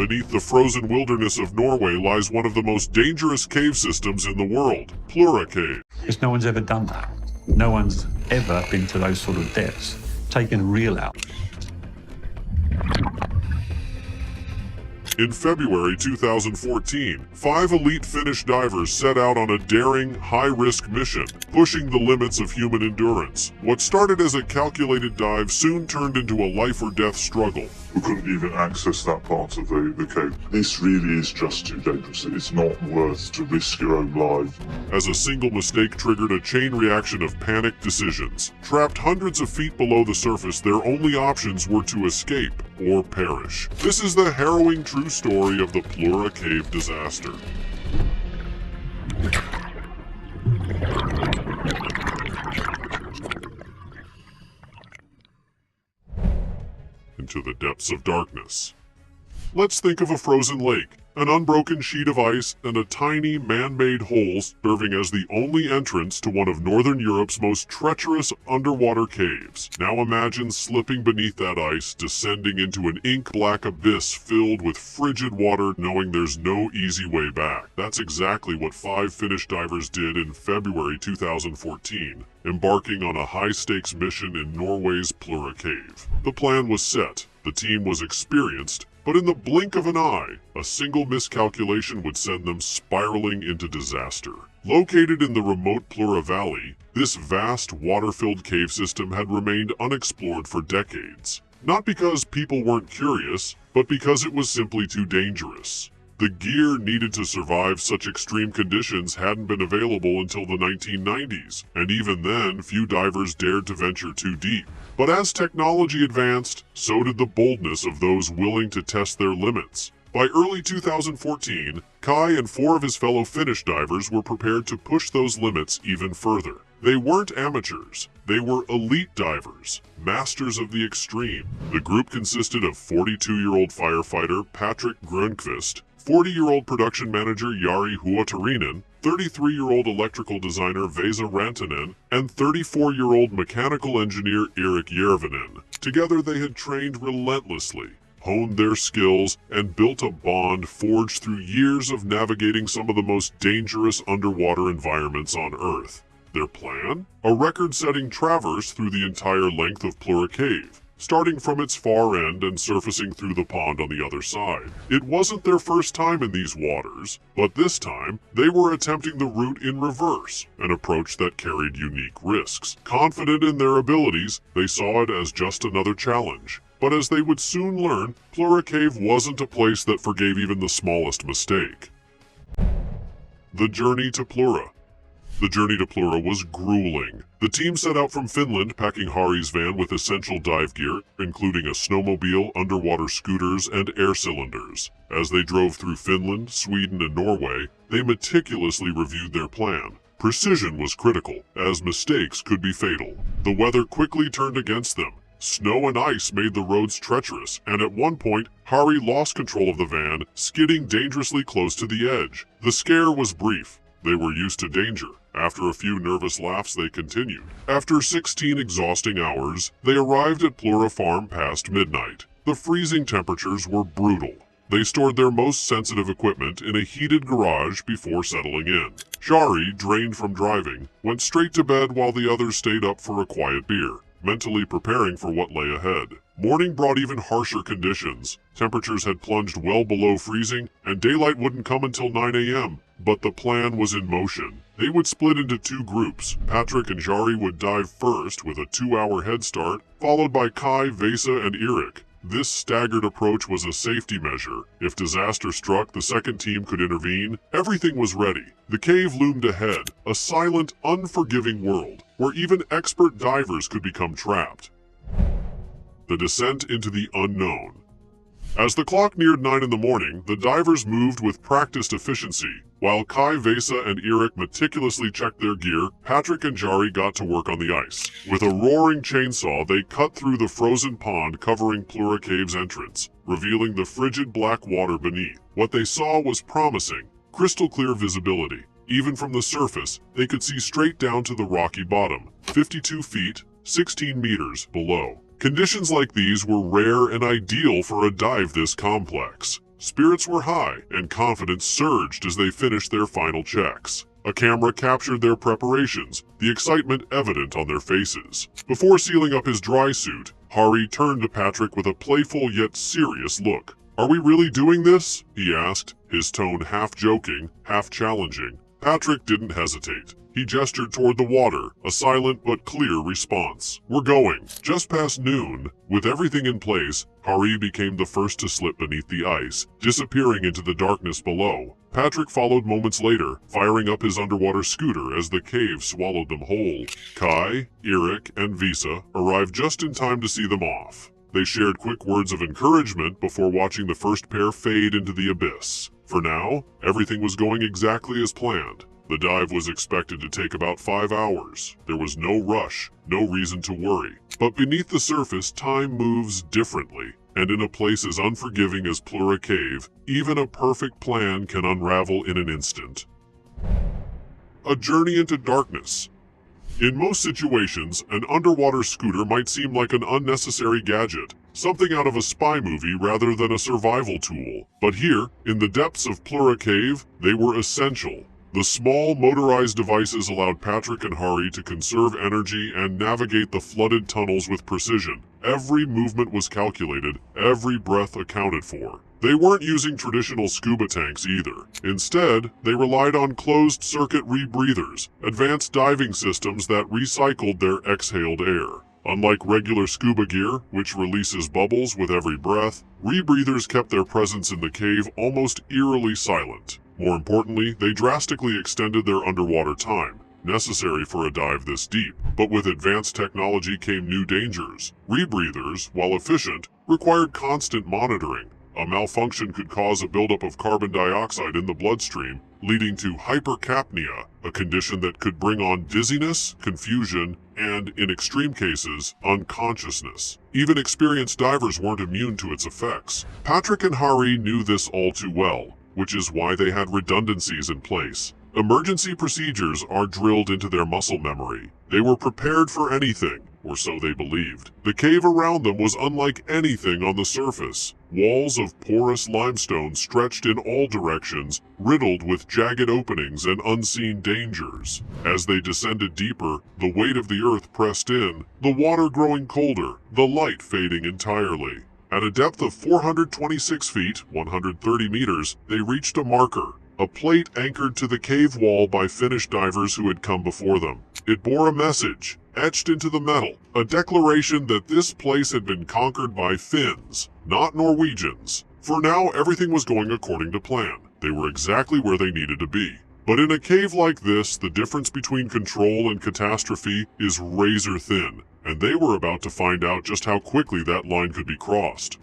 Beneath the frozen wilderness of Norway lies one of the most dangerous cave systems in the world, Plura Cave. Because no one's ever done that. No one's ever been to those sort of depths, taken a reel out. In February 2014, 5 elite Finnish divers set out on a daring, high-risk mission, pushing the limits of human endurance. What started as a calculated dive soon turned into a life-or-death struggle. We couldn't even access that part of the cave. This really is just too dangerous. It's not worth to risk your own life. As a single mistake triggered a chain reaction of panicked decisions. Trapped hundreds of feet below the surface, their only options were to escape or perish. This is the harrowing true story of the Plura Cave disaster. Into the depths of darkness. Let's think of a frozen lake, an unbroken sheet of ice, and a tiny man-made hole serving as the only entrance to one of Northern Europe's most treacherous underwater caves. Now imagine slipping beneath that ice, descending into an ink-black abyss filled with frigid water, knowing there's no easy way back. That's exactly what 5 Finnish divers did in February 2014, embarking on a high-stakes mission in Norway's Plura Cave. The plan was set, the team was experienced, but in the blink of an eye, a single miscalculation would send them spiraling into disaster. Located in the remote Plura Valley, this vast water-filled cave system had remained unexplored for decades. Not because people weren't curious, but because it was simply too dangerous. The gear needed to survive such extreme conditions hadn't been available until the 1990s, and even then, few divers dared to venture too deep. But as technology advanced, so did the boldness of those willing to test their limits. By early 2014, Kai and 4 of his fellow Finnish divers were prepared to push those limits even further. They weren't amateurs, they were elite divers, masters of the extreme. The group consisted of 42-year-old firefighter Patrick Grönqvist, 40-year-old production manager Jari Huotarinen, 33-year-old electrical designer Vesa Rantanen, and 34-year-old mechanical engineer Erik Järvinen. Together they had trained relentlessly, honed their skills, and built a bond forged through years of navigating some of the most dangerous underwater environments on Earth. Their plan? A record-setting traverse through the entire length of Plura Cave, starting from its far end and surfacing through the pond on the other side. It wasn't their first time in these waters, but this time, they were attempting the route in reverse, an approach that carried unique risks. Confident in their abilities, they saw it as just another challenge. But as they would soon learn, Plura Cave wasn't a place that forgave even the smallest mistake. The journey to Plura. The journey to Plura was grueling. The team set out from Finland, packing Hari's van with essential dive gear, including a snowmobile, underwater scooters, and air cylinders. As they drove through Finland, Sweden, and Norway, they meticulously reviewed their plan. Precision was critical, as mistakes could be fatal. The weather quickly turned against them. Snow and ice made the roads treacherous, and at one point, Hari lost control of the van, skidding dangerously close to the edge. The scare was brief. They were used to danger. After a few nervous laughs, they continued. After 16 exhausting hours, they arrived at Plura Farm past midnight. The freezing temperatures were brutal. They stored their most sensitive equipment in a heated garage before settling in. Jari, drained from driving, went straight to bed while the others stayed up for a quiet beer, mentally preparing for what lay ahead. Morning brought even harsher conditions. Temperatures had plunged well below freezing, and daylight wouldn't come until 9 a.m. But the plan was in motion. They would split into 2 groups. Patrick and Jari would dive first with a 2-hour head start, followed by Kai, Vesa, and Erik. This staggered approach was a safety measure. If disaster struck, the second team could intervene. Everything was ready. The cave loomed ahead, a silent, unforgiving world, where even expert divers could become trapped. The descent into the unknown. As the clock neared 9 in the morning, the divers moved with practiced efficiency. While Kai, Vesa, and Erik meticulously checked their gear, Patrick and Jari got to work on the ice. With a roaring chainsaw, they cut through the frozen pond covering Plura Cave's entrance, revealing the frigid black water beneath. What they saw was promising, crystal clear visibility. Even from the surface, they could see straight down to the rocky bottom, 52 feet, 16 meters below. Conditions like these were rare and ideal for a dive this complex. Spirits were high, and confidence surged as they finished their final checks. A camera captured their preparations, the excitement evident on their faces. Before sealing up his dry suit, Hari turned to Patrick with a playful yet serious look. "Are we really doing this?" he asked, his tone half joking, half challenging. Patrick didn't hesitate. He gestured toward the water, a silent but clear response. "We're going." Just past noon, with everything in place, Hari became the first to slip beneath the ice, disappearing into the darkness below. Patrick followed moments later, firing up his underwater scooter as the cave swallowed them whole. Kai, Eric, and Visa arrived just in time to see them off. They shared quick words of encouragement before watching the first pair fade into the abyss. For now, everything was going exactly as planned. The dive was expected to take about 5 hours. There was no rush, no reason to worry. But beneath the surface, time moves differently. And in a place as unforgiving as Plura Cave, even a perfect plan can unravel in an instant. A journey into darkness. In most situations, an underwater scooter might seem like an unnecessary gadget, something out of a spy movie rather than a survival tool. But here, in the depths of Plura Cave, they were essential. The small motorized devices allowed Patrick and Hari to conserve energy and navigate the flooded tunnels with precision. Every movement was calculated, every breath accounted for. They weren't using traditional scuba tanks either. Instead, they relied on closed-circuit rebreathers, advanced diving systems that recycled their exhaled air. Unlike regular scuba gear, which releases bubbles with every breath, rebreathers kept their presence in the cave almost eerily silent. More importantly, they drastically extended their underwater time, necessary for a dive this deep. But with advanced technology came new dangers. Rebreathers, while efficient, required constant monitoring. A malfunction could cause a buildup of carbon dioxide in the bloodstream, leading to hypercapnia, a condition that could bring on dizziness, confusion, and, in extreme cases, unconsciousness. Even experienced divers weren't immune to its effects. Patrick and Hari knew this all too well, which is why they had redundancies in place. Emergency procedures are drilled into their muscle memory. They were prepared for anything, or so they believed. The cave around them was unlike anything on the surface. Walls of porous limestone stretched in all directions, riddled with jagged openings and unseen dangers. As they descended deeper, the weight of the earth pressed in, the water growing colder, the light fading entirely. At a depth of 426 feet, 130 meters, they reached a marker, a plate anchored to the cave wall by Finnish divers who had come before them. It bore a message, etched into the metal, a declaration that this place had been conquered by Finns, not Norwegians. For now, everything was going according to plan. They were exactly where they needed to be. But in a cave like this, the difference between control and catastrophe is razor thin, and they were about to find out just how quickly that line could be crossed.